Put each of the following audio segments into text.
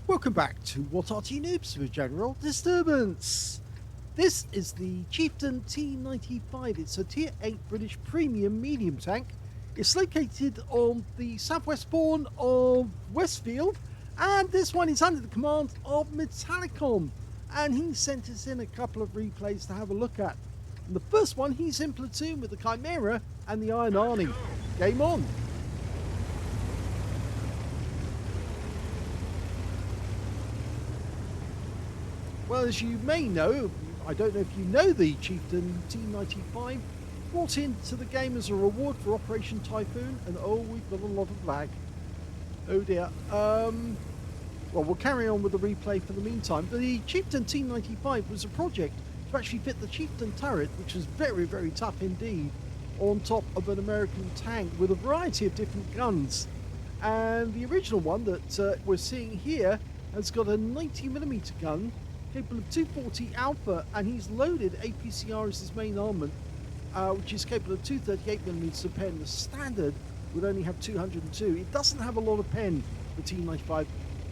Welcome back to What Arty Noobs with General Disturbance. This is the Chieftain T95. It's a Tier 8 British Premium Medium Tank. It's located on the southwest spawn of Westfield, and this one is under the command of Metallicom. And he sent us in a couple of replays to have a look at. And the first one, he's in platoon with the Chimera and the Iron Army. Game on. Well, as you may know, I don't know if you know, the Chieftain T95 brought into the game as a reward for Operation Typhoon, and oh, we've got a lot of lag. Oh dear. Well, we'll carry on with the replay for the meantime. The Chieftain T95 was a project to actually fit the Chieftain turret, which was very, very tough indeed, on top of an American tank with a variety of different guns. And the original one that we're seeing here has got a 90mm gun, capable of 240 alpha, and he's loaded APCR as his main armament, which is capable of 238mm of pen. The standard would only have 202. It doesn't have a lot of pen for T95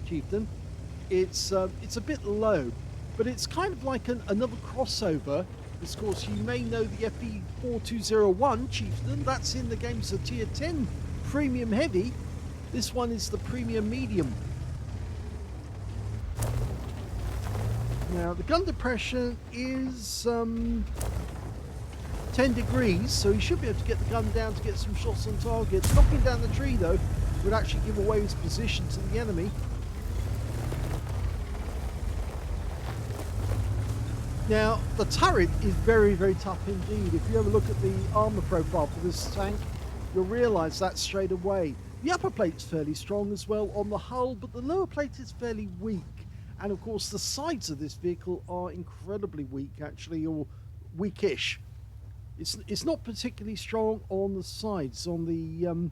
Chieftain. It's a bit low, but it's kind of like another crossover. Of course, you may know the FE4201 Chieftain. That's in the game as a Tier 10 Premium Heavy. This one is the Premium Medium. Now, the gun depression is 10 degrees, so he should be able to get the gun down to get some shots on target. Knocking down the tree, though, would actually give away his position to the enemy. Now, the turret is very, very tough indeed. If you ever look at the armor profile for this tank, you'll realise that straight away. The upper plate's fairly strong as well on the hull, but the lower plate is fairly weak. And of course, the sides of this vehicle are incredibly weak, actually, or weakish. It's not particularly strong on the sides. On the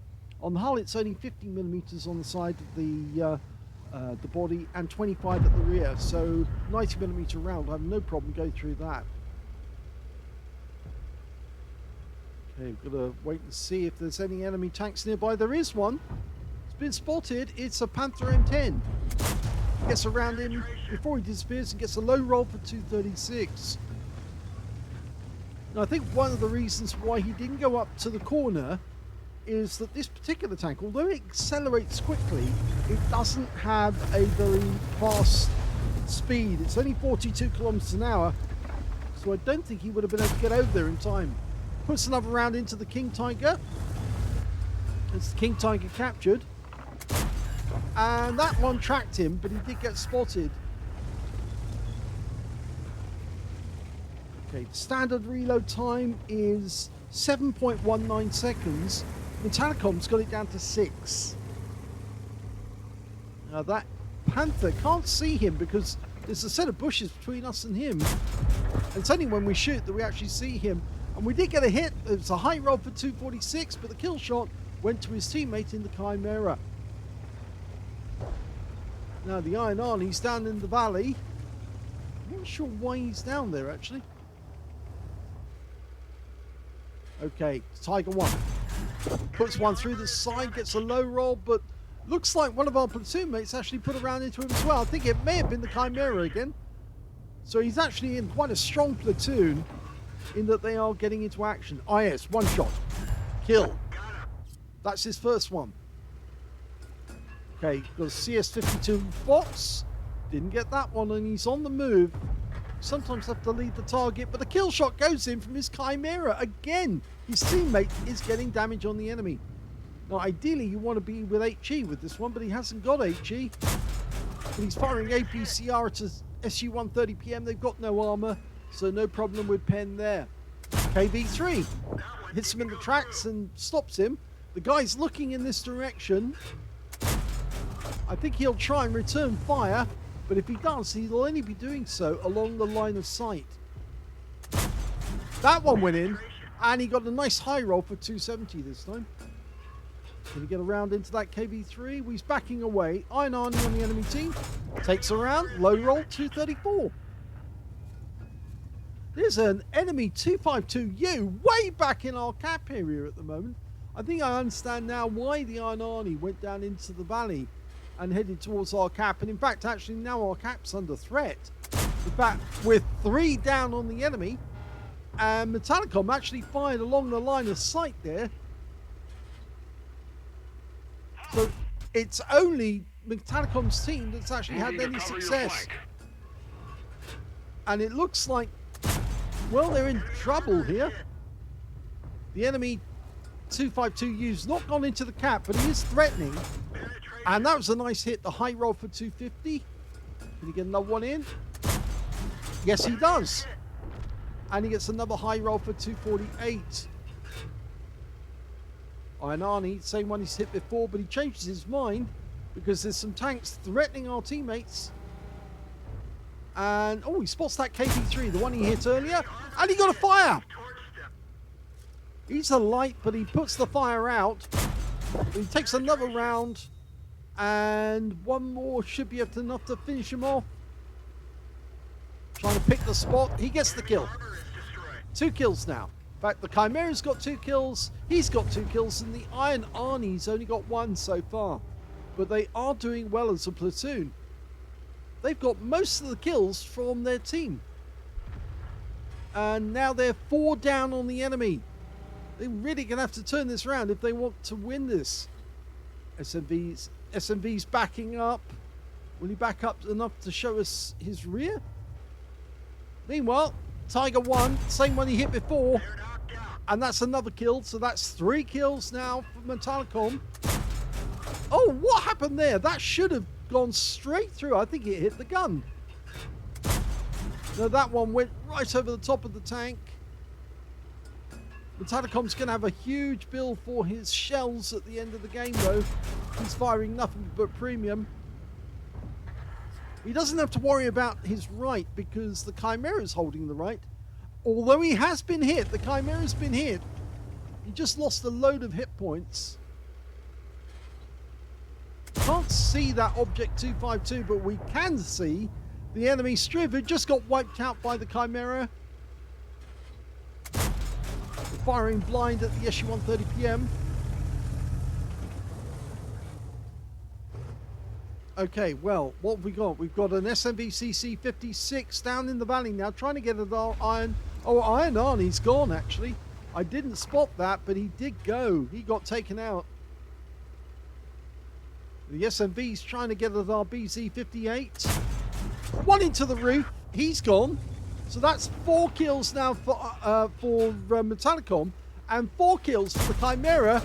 hull, it's only 50mm on the side of the body and 25 at the rear. So 90mm round, I have no problem going through that. Okay, we've got to wait and see if there's any enemy tanks nearby. There is one. It's been spotted. It's a Panther M10. Gets around him before he disappears and gets a low roll for 236. Now, I think one of the reasons why he didn't go up to the corner is that this particular tank, although it accelerates quickly, it doesn't have a very fast speed. It's only 42 kilometers an hour, so I don't think he would have been able to get over there in time. Puts another round into the King Tiger. It's the King Tiger captured. And that one tracked him, but he did get spotted. Okay, the standard reload time is 7.19 seconds. Metallicom's got it down to 6. Now that Panther can't see him because there's a set of bushes between us and him. And it's only when we shoot that we actually see him. And we did get a hit. It's a high roll for 246, but the kill shot went to his teammate in the Chimera. Now the Iron Arty's down in the valley. I'm not sure why he's down there actually. Okay, Tiger 1. Puts one through the side, gets a low roll, but looks like one of our platoon mates actually put a round into him as well. I think it may have been the Chimera again. So he's actually in quite a strong platoon in that they are getting into action. Ah yes, one shot. Kill. That's his first one. Okay, got a CS52 Fox. Didn't get that one, and he's on the move. Sometimes have to lead the target, but the kill shot goes in from his Chimera. Again, his teammate is getting damage on the enemy. Now, ideally, you want to be with HE with this one, but he hasn't got HE. But he's firing APCR to SU-130 PM. They've got no armor, so no problem with pen there. KV3 hits him in the tracks and stops him. The guy's looking in this direction. I think he'll try and return fire, but if he does, he'll only be doing so along the line of sight. That one went in, and he got a nice high roll for 270 this time. Can he get around into that KV3? He's backing away. Iron Arty on the enemy team. Takes a round, low roll, 234. There's an enemy 252U way back in our cap area at the moment. I think I understand now why the Iron Arty went down into the valley. and headed towards our cap. And in fact, actually now our cap's under threat. In fact, we're 3 down on the enemy, and Metallicom actually fired along the line of sight there. So it's only Metallicom's team that's actually had any success. And it looks like, well, they're in trouble here. The enemy 252U's not gone into the cap, but he is threatening. And that was a nice hit, the high roll for 250. Can he get another one in? Yes, he does. And he gets another high roll for 248. Iron Arty, same one he's hit before, but he changes his mind because there's some tanks threatening our teammates. And, oh, he spots that KV3, the one he hit earlier, and he got a fire. He's a light, but he puts the fire out. He takes another round, and one more should be enough to finish him off. Trying to pick the spot. He gets the kill. 2 kills now. In fact, the Chimera's got 2 kills. He's got 2 kills, and the Iron Arty's only got 1 so far. But they are doing well as a platoon. They've got most of the kills from their team. And now they're 4 down on the enemy. They're really going to have to turn this around if they want to win this. SMV's backing up. Will he back up enough to show us his rear? Meanwhile, Tiger 1, same one he hit before. And that's another kill. So that's 3 kills now for Metallicom. Oh, what happened there? That should have gone straight through. I think it hit the gun. No, that one went right over the top of the tank. Metallicom's going to have a huge bill for his shells at the end of the game, though. He's firing nothing but premium. He doesn't have to worry about his right because the Chimera's holding the right. Although he has been hit, the Chimera's been hit. He just lost a load of hit points. Can't see that Object 252, but we can see the enemy Striv, who just got wiped out by the Chimera. Firing blind at the SU 130 PM. Okay, well, what have we got? We've got an SMV CC 56 down in the valley now, trying to get at our Iron. Oh, Iron Arty's gone, actually. I didn't spot that, but he did go. He got taken out. The SMV's trying to get at our BZ 58. One into the roof. He's gone. So that's 4 kills now for Metallicom, and 4 kills for the Chimera.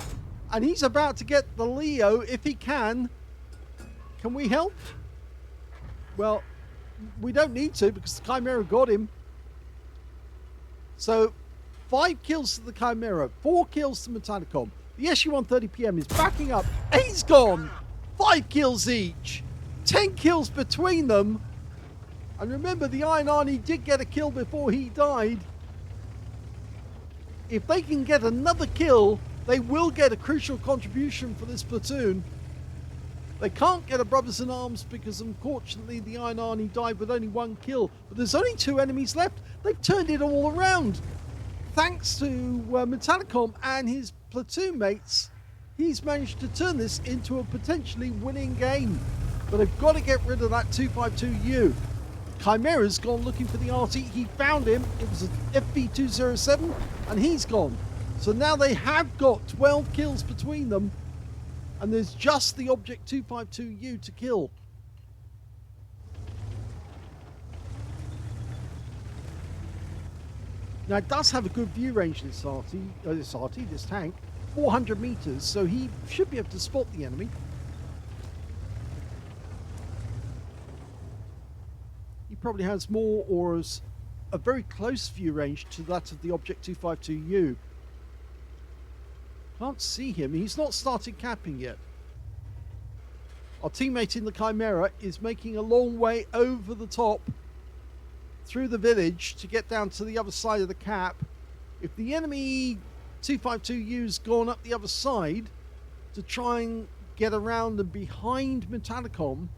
And he's about to get the Leo if he can. Can we help? Well, we don't need to because the Chimera got him. So 5 kills to the Chimera, 4 kills to Metallicom. The SU 130 PM is backing up. He's gone. 5 kills each. 10 kills between them. And remember, the Iron Arty did get a kill before he died. If they can get another kill, they will get a crucial contribution for this platoon. They can't get a Brothers in Arms because, unfortunately, the Iron Arty died with only 1 kill. But there's only 2 enemies left. They've turned it all around. Thanks to Metallicom and his platoon mates, he's managed to turn this into a potentially winning game. But they've got to get rid of that 252U. Chimera's gone looking for the Arty. He found him. It was an FV207, and he's gone. So now they have got 12 kills between them, and there's just the Object 252U to kill. Now it does have a good view range, this tank, 400 meters, so he should be able to spot the enemy. He probably has more or a very close view range to that of the Object 252U. Can't see him. He's not started capping yet. Our teammate in the Chimera is making a long way over the top through the village to get down to the other side of the cap. If the enemy 252U's gone up the other side to try and get around and behind Metallicom,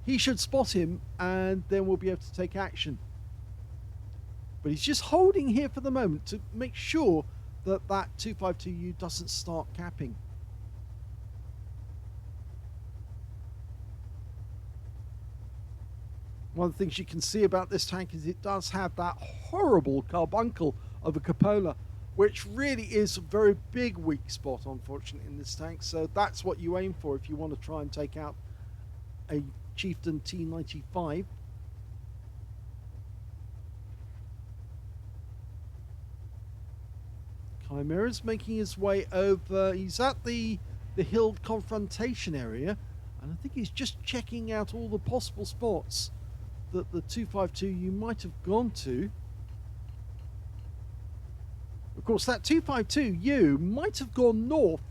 he should spot him and then we'll be able to take action. But he's just holding here for the moment to make sure that that 252U doesn't start capping. One of the things you can see about this tank is it does have that horrible carbuncle of a cupola, which really is a very big weak spot, unfortunately, in this tank. So that's what you aim for if you want to try and take out a Chieftain T95. Chimera's making his way over. He's at the hill confrontation area, and I think he's just checking out all the possible spots that the 252U might have gone to. Of course, that 252U might have gone north,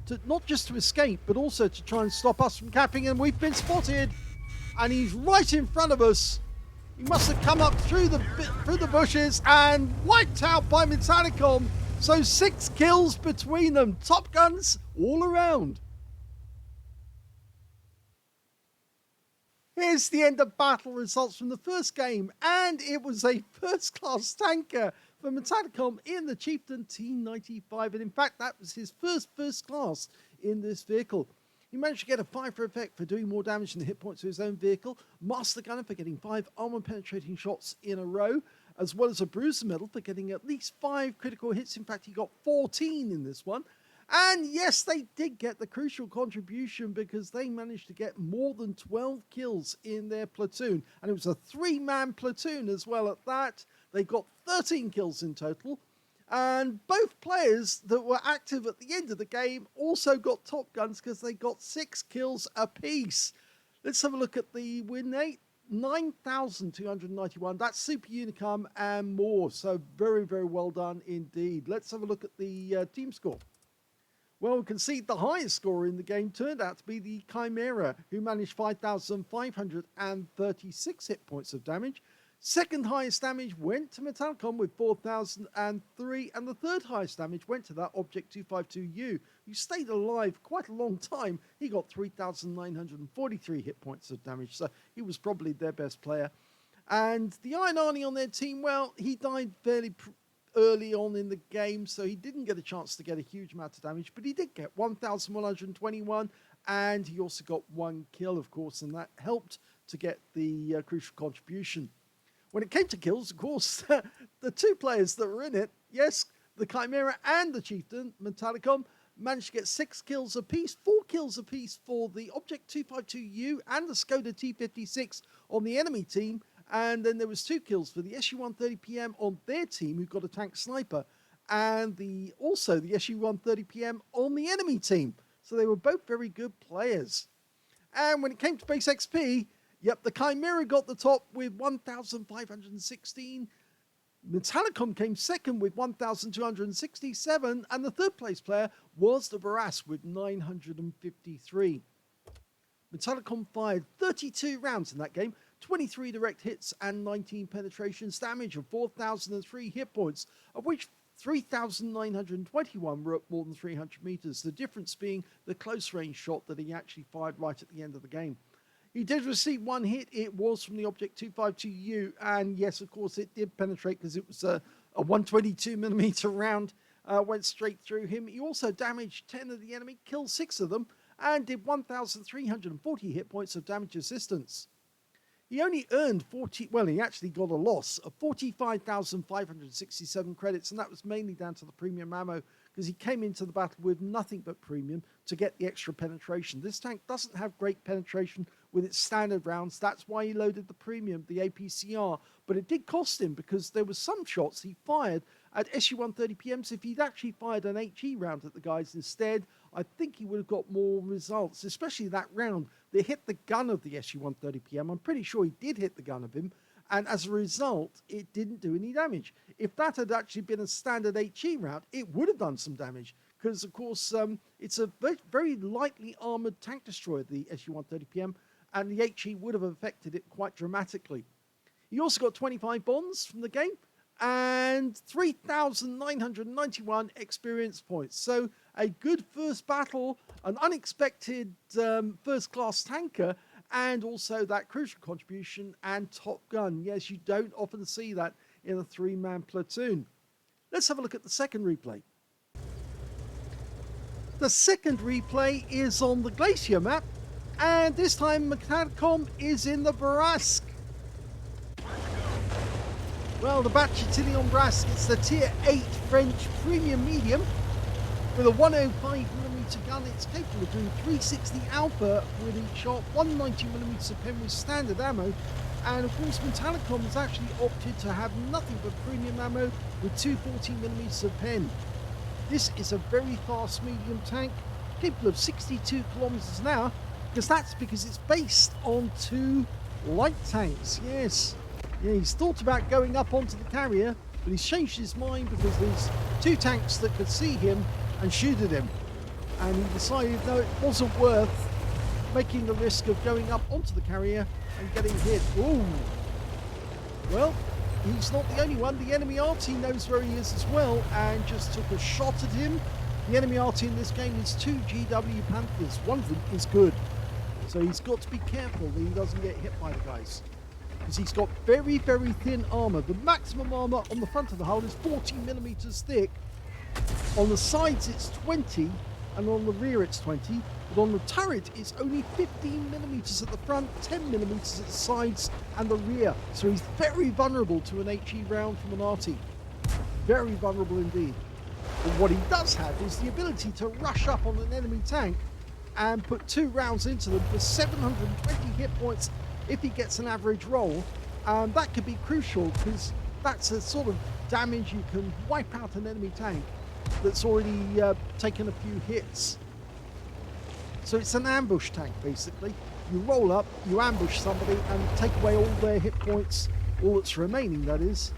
to not just to escape, but also to try and stop us from capping, and we've been spotted. And he's right in front of us. He must have come up through the bushes and wiped out by Metallicom. So 6 kills between them. Top guns all around. Here's the end of battle results from the first game, and it was a first-class tanker for Metallicom in the Chieftain T95, and in fact that was his first class in this vehicle. He managed to get a 5 for effect for doing more damage than the hit points to his own vehicle, Master Gunner for getting 5 armor penetrating shots in a row, as well as a Bruiser Medal for getting at least 5 critical hits. In fact, he got 14 in this one. And yes, they did get the crucial contribution because they managed to get more than 12 kills in their platoon. And it was a 3-man platoon as well at that. They got 13 kills in total. And both players that were active at the end of the game also got top guns because they got 6 kills apiece. Let's have a look at the win rate. 9,291. That's Super Unicum and more. So very, very well done indeed. Let's have a look at the team score. Well, we can see the highest scorer in the game turned out to be the Chimera, who managed 5,536 hit points of damage. Second highest damage went to Metallicom with 4,003, and the third highest damage went to that Object 252U, who stayed alive quite a long time. He got 3,943 hit points of damage, so he was probably their best player. And the Iron Arnie on their team, well, he died fairly early on in the game, so he didn't get a chance to get a huge amount of damage, but he did get 1,121, and he also got 1 kill, of course, and that helped to get the crucial contribution. When it came to kills, of course, the 2 players that were in it, yes, the Chimera and the Chieftain, Metallicom, managed to get 6 kills apiece, 4 kills apiece for the Object 252U and the Skoda T56 on the enemy team, and then there was 2 kills for the SU-130PM on their team, who got a tank sniper, and also the SU-130PM on the enemy team. So they were both very good players. And when it came to base XP, yep, the Chimera got the top with 1,516. Metallicom came second with 1,267, and the third place player was the Bourrasque with 953. Metallicom fired 32 rounds in that game, 23 direct hits and 19 penetrations, damage of 4,003 hit points, of which 3,921 were at more than 300 meters, the difference being the close range shot that he actually fired right at the end of the game. He did receive 1 hit. It was from the Object 252U, and yes, of course, it did penetrate because it was a 122mm round, went straight through him. He also damaged 10 of the enemy, killed 6 of them, and did 1,340 hit points of damage assistance. He only earned he actually got a loss of 45,567 credits, and that was mainly down to the premium ammo, because he came into the battle with nothing but premium to get the extra penetration. This tank doesn't have great penetration with its standard rounds. That's why he loaded the premium, the APCR, but it did cost him because there were some shots he fired at SU-130PMs. If he'd actually fired an HE round at the guys instead, I think he would have got more results, especially that round that hit the gun of the SU-130PM. I'm pretty sure he did hit the gun of him, and as a result, it didn't do any damage. If that had actually been a standard HE round, it would have done some damage, because, of course, it's a very, very lightly armoured tank destroyer, the SU-130PM, and the HE would have affected it quite dramatically. He also got 25 bonds from the game, and 3,991 experience points. So a good first battle, an unexpected first-class tanker, and also that crucial contribution and top gun. Yes, you don't often see that in a 3-man platoon. Let's have a look at the second replay. The second replay is on the Glacier map, and this time Metallicom is in the Bourrasque. Well, the Chieftain Bourrasque, it's the Tier 8 French Premium Medium with a 105mm gun. It's capable of doing 360 alpha with each shot, 190mm of pen with standard ammo, and of course Metallicom has actually opted to have nothing but premium ammo with 240mm of pen. This is a very fast medium tank, capable of 62 kilometers an hour, because it's based on 2 light tanks. Yes, yeah, he's thought about going up onto the carrier, but he's changed his mind because there's 2 tanks that could see him and shoot at him, and he decided no, it wasn't worth making the risk of going up onto the carrier and getting hit. Ooh, well, he's not the only one. The enemy Arty knows where he is as well and just took a shot at him. The enemy Arty in this game is 2 GW Panthers. One of them is good, so he's got to be careful that he doesn't get hit by the guys, because he's got very, very thin armor. The maximum armor on the front of the hull is 40mm thick. On the sides it's 20, and on the rear it's 20, but on the turret it's only 15mm at the front, 10mm at the sides and the rear. So he's very vulnerable to an HE round from an Arty. Very vulnerable indeed. But what he does have is the ability to rush up on an enemy tank and put 2 rounds into them for 720 hit points if he gets an average roll. And that could be crucial, because that's a sort of damage you can wipe out an enemy tank that's already taken a few hits. So it's an ambush tank basically. You roll up, you ambush somebody and take away all their hit points, all that's remaining, that is.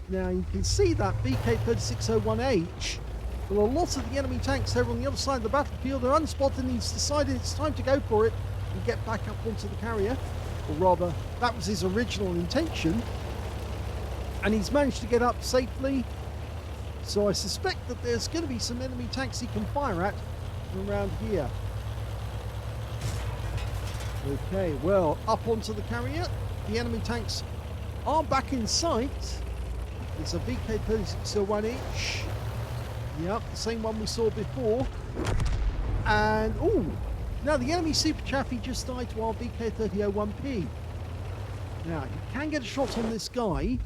Now you can see that VK3601H, but a lot of the enemy tanks over on the other side of the battlefield are unspotted, and he's decided it's time to go for it and get back up onto the carrier. Or rather, that was his original intention, and he's managed to get up safely. So I suspect that there's going to be some enemy tanks he can fire at from around here. Okay, well, up onto the carrier. The enemy tanks are back in sight. It's a VK3601H. Yep, the same one we saw before. And, oh, now the enemy Super Chaffee just died to our VK3001P. Now, you can get a shot on this guy.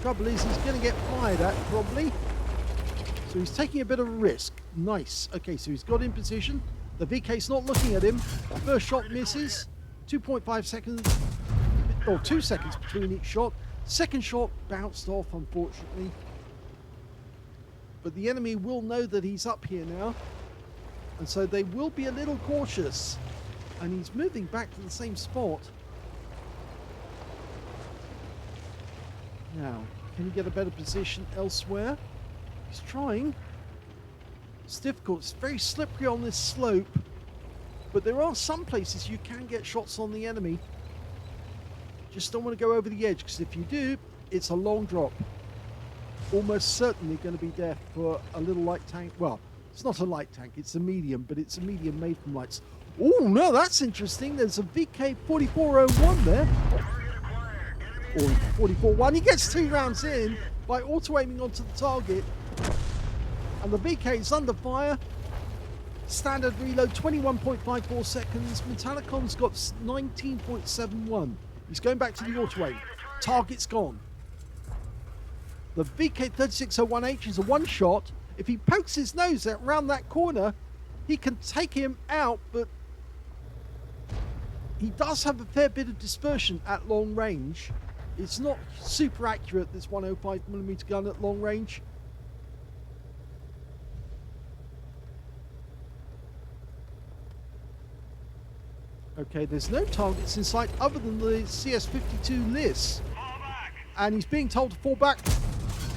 Trouble is, he's going to get fired at, probably. So he's taking a bit of a risk. Nice. Okay, so he's got in position. The VK's not looking at him. First shot misses. 2.5 seconds, or 2 seconds between each shot. Second shot bounced off, unfortunately. But the enemy will know that he's up here now, and so they will be a little cautious. And he's moving back to the same spot. Now, can he get a better position elsewhere? He's trying. It's difficult. It's very slippery on this slope, but there are some places you can get shots on the enemy. Just don't want to go over the edge, because if you do, it's a long drop. Almost certainly going to be death for a little light tank. Well, it's not a light tank, it's a medium, but it's a medium made from lights. Oh no, that's interesting. There's a VK4401 there. Or 44-1. He gets 2 rounds in by auto-aiming onto the target. And the VK is under fire. Standard reload, 21.54 seconds. Metallicom's got 19.71. He's going back to the auto-aim. Target's gone. The VK3601H is a one-shot. If he pokes his nose out around that corner, he can take him out, but he does have a fair bit of dispersion at long range. It's not super accurate, this 105mm gun at long range. Okay, there's no targets in sight other than the CS52 Liss. And he's being told to fall back.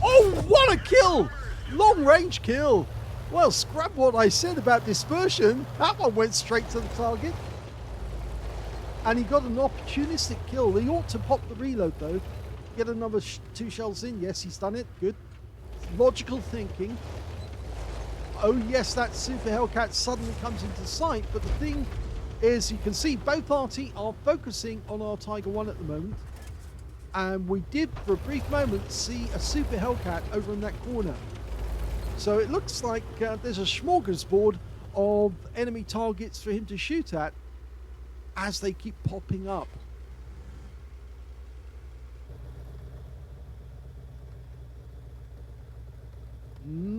Oh, what a kill! Long range kill. Well, scrap what I said about dispersion. That one went straight to the target. And he got an opportunistic kill. He ought to pop the reload though. Get another 2 shells in. Yes, he's done it. Good. Logical thinking. Oh yes, that Super Hellcat suddenly comes into sight. But the thing is, you can see both Arty are focusing on our Tiger 1 at the moment. And we did, for a brief moment, see a Super Hellcat over in that corner. So it looks like there's a smorgasbord of enemy targets for him to shoot at as they keep popping up.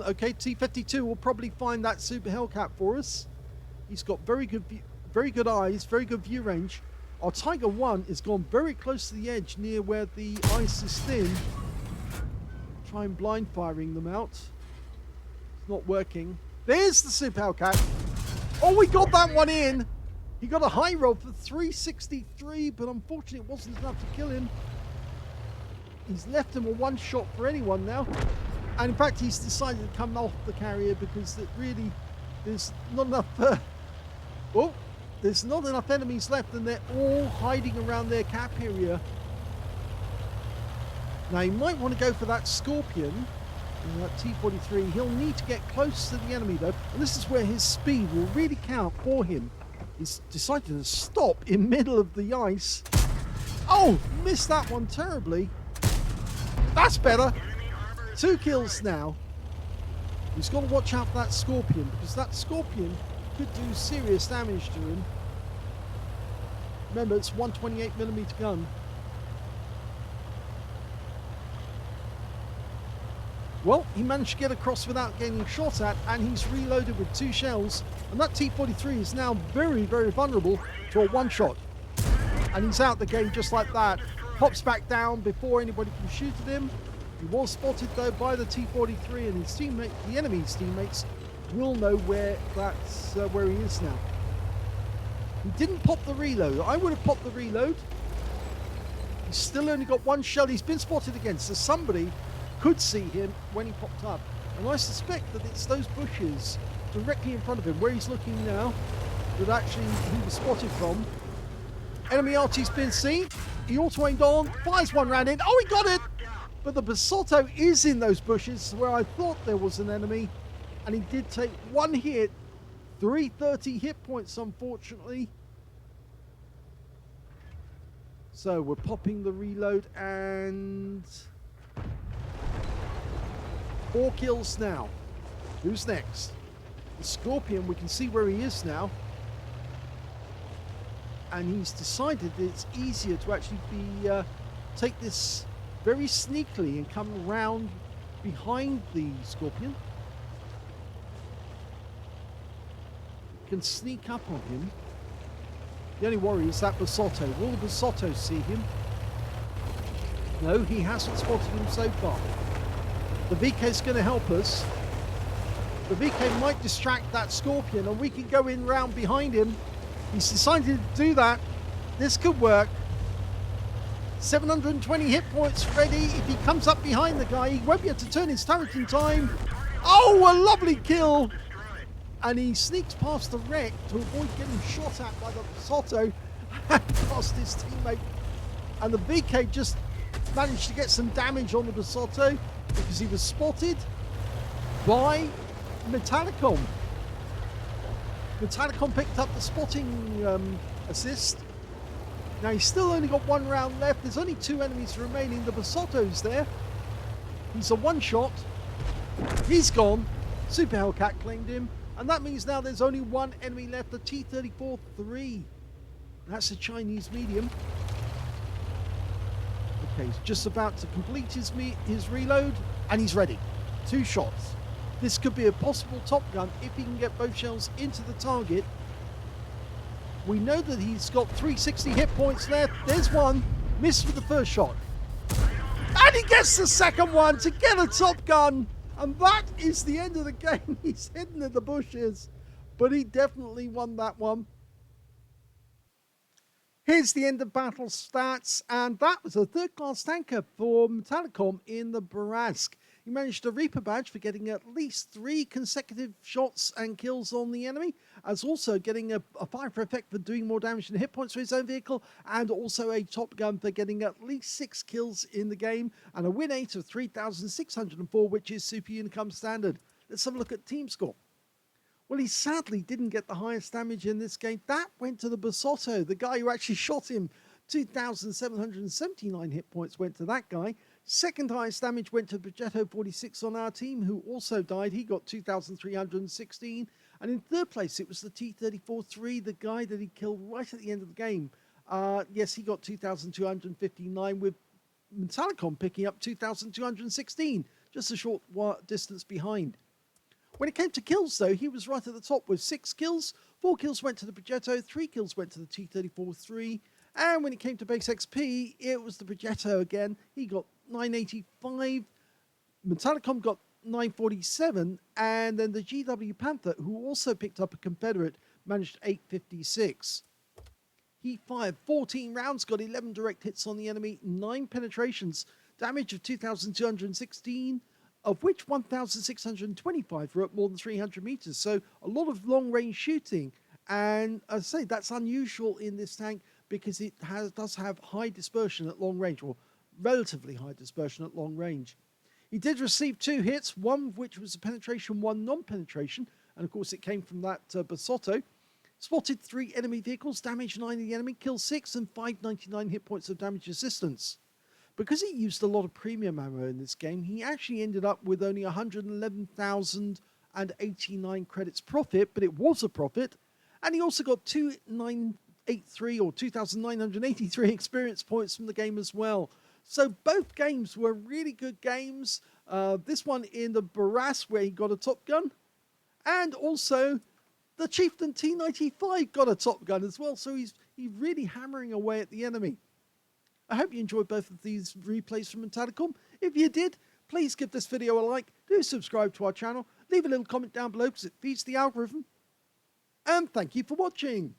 Okay, T52 will probably find that Super Hellcat for us. He's got very good eyes, very good view range. Our Tiger 1 is gone very close to the edge near where the ice is thin. Try and blind firing them out. It's not working. There's the Super Hellcat. Oh, we got that one in. He got a high roll for 363, but unfortunately it wasn't enough to kill him. He's left him a one shot for anyone now. And in fact, he's decided to come off the carrier because really there's not enough... there's not enough enemies left and they're all hiding around their cap area. Now, you might want to go for that Scorpion, that T43. He'll need to get close to the enemy, though. And this is where his speed will really count for him. He's decided to stop in middle of the ice. Oh, missed that one terribly. That's better. 2 kills now. He's got to watch out for that Scorpion, because that Scorpion could do serious damage to him. Remember, it's 128mm gun. Well, he managed to get across without getting shot at, and he's reloaded with 2 shells. And that T43 is now very, very vulnerable to a one-shot. And he's out the game just like that. Pops back down before anybody can shoot at him. He was spotted, though, by the T43, and his teammate, the enemy's teammates, will know where that's where he is now. He didn't pop the reload. I would have popped the reload. He's still only got 1 shell. He's been spotted again, so somebody could see him when he popped up. And I suspect that it's those bushes directly in front of him, where he's looking now, that actually he was spotted from. Enemy Arty's been seen. He auto-aimed on, fires one round in. Oh, he got it! But the Basotto is in those bushes where I thought there was an enemy. And he did take 1 hit. 330 hit points, unfortunately. So we're popping the reload and 4 kills now. Who's next? The Scorpion, we can see where he is now. And he's decided that it's easier to actually take this very sneakily and come round behind the Scorpion. Can sneak up on him. The only worry is that Basotto. Will the Basotto see him? No, he hasn't spotted him so far. The VK is going to help us. The VK might distract that Scorpion and we can go in round behind him. He's decided to do that. This could work. 720 hit points ready. If he comes up behind the guy, he won't be able to turn his turret in time. Oh, a lovely kill! And he sneaks past the wreck to avoid getting shot at by the Basotto and past his teammate. And the VK just managed to get some damage on the Basotto because he was spotted by Metallicom. Metallicom picked up the spotting assist. Now he's still only got 1 round left. There's only 2 enemies remaining. The Basotto's there. He's a one-shot. He's gone. Super Hellcat claimed him. And that means now there's only 1 enemy left, the T34-3. That's a Chinese medium. Okay, he's just about to complete his reload, and he's ready. 2 shots. This could be a possible Top Gun if he can get both shells into the target. We know that he's got 360 hit points left. There's 1. Missed with the first shot. And he gets the second one to get a Top Gun. And that is the end of the game. He's hidden in the bushes. But he definitely won that one. Here's the end of battle stats. And that was a 3rd class tanker for Metallicom in the Bourrasque. He managed a Reaper badge for getting at least 3 consecutive shots and kills on the enemy, as also getting a fire effect for doing more damage than hit points for his own vehicle, and also a Top Gun for getting at least 6 kills in the game, and a win rate of 3,604, which is Super Unicum standard. Let's have a look at team score. Well, he sadly didn't get the highest damage in this game. That went to the Basotto, the guy who actually shot him. 2,779 hit points went to that guy. Second highest damage went to Progetto 46 on our team, who also died. He got 2,316. And in 3rd place, it was the T34-3, the guy that he killed right at the end of the game. Yes, he got 2,259, with Metallicom picking up 2,216. just a short distance behind. When it came to kills, though, he was right at the top with 6 kills. 4 kills went to the Progetto, 3 kills went to the T95. And when it came to base XP, it was the Progetto again. He got 985. Metallicom got 947. And then the GW Panther, who also picked up a Confederate, managed 856. He fired 14 rounds, got 11 direct hits on the enemy, 9 penetrations, damage of 2,216. Of which 1,625 were at more than 300 meters. So a lot of long-range shooting. And as I say, that's unusual in this tank because it does have high dispersion at long range, or relatively high dispersion at long range. He did receive 2 hits, one of which was a penetration, one non-penetration. And of course, it came from that Basotto. Spotted 3 enemy vehicles, damaged 9 of the enemy, killed 6, and 599 hit points of damage assistance. Because he used a lot of premium ammo in this game, he actually ended up with only 111,089 credits profit, but it was a profit. And he also got 2,983 or 2,983 experience points from the game as well. So both games were really good games. This one in the Bourrasque where he got a Top Gun. And also the Chieftain T95 got a Top Gun as well. So he's really hammering away at the enemy. I hope you enjoyed both of these replays from Metallicom. If you did, please give this video a like, do subscribe to our channel, leave a little comment down below because it feeds the algorithm. And thank you for watching.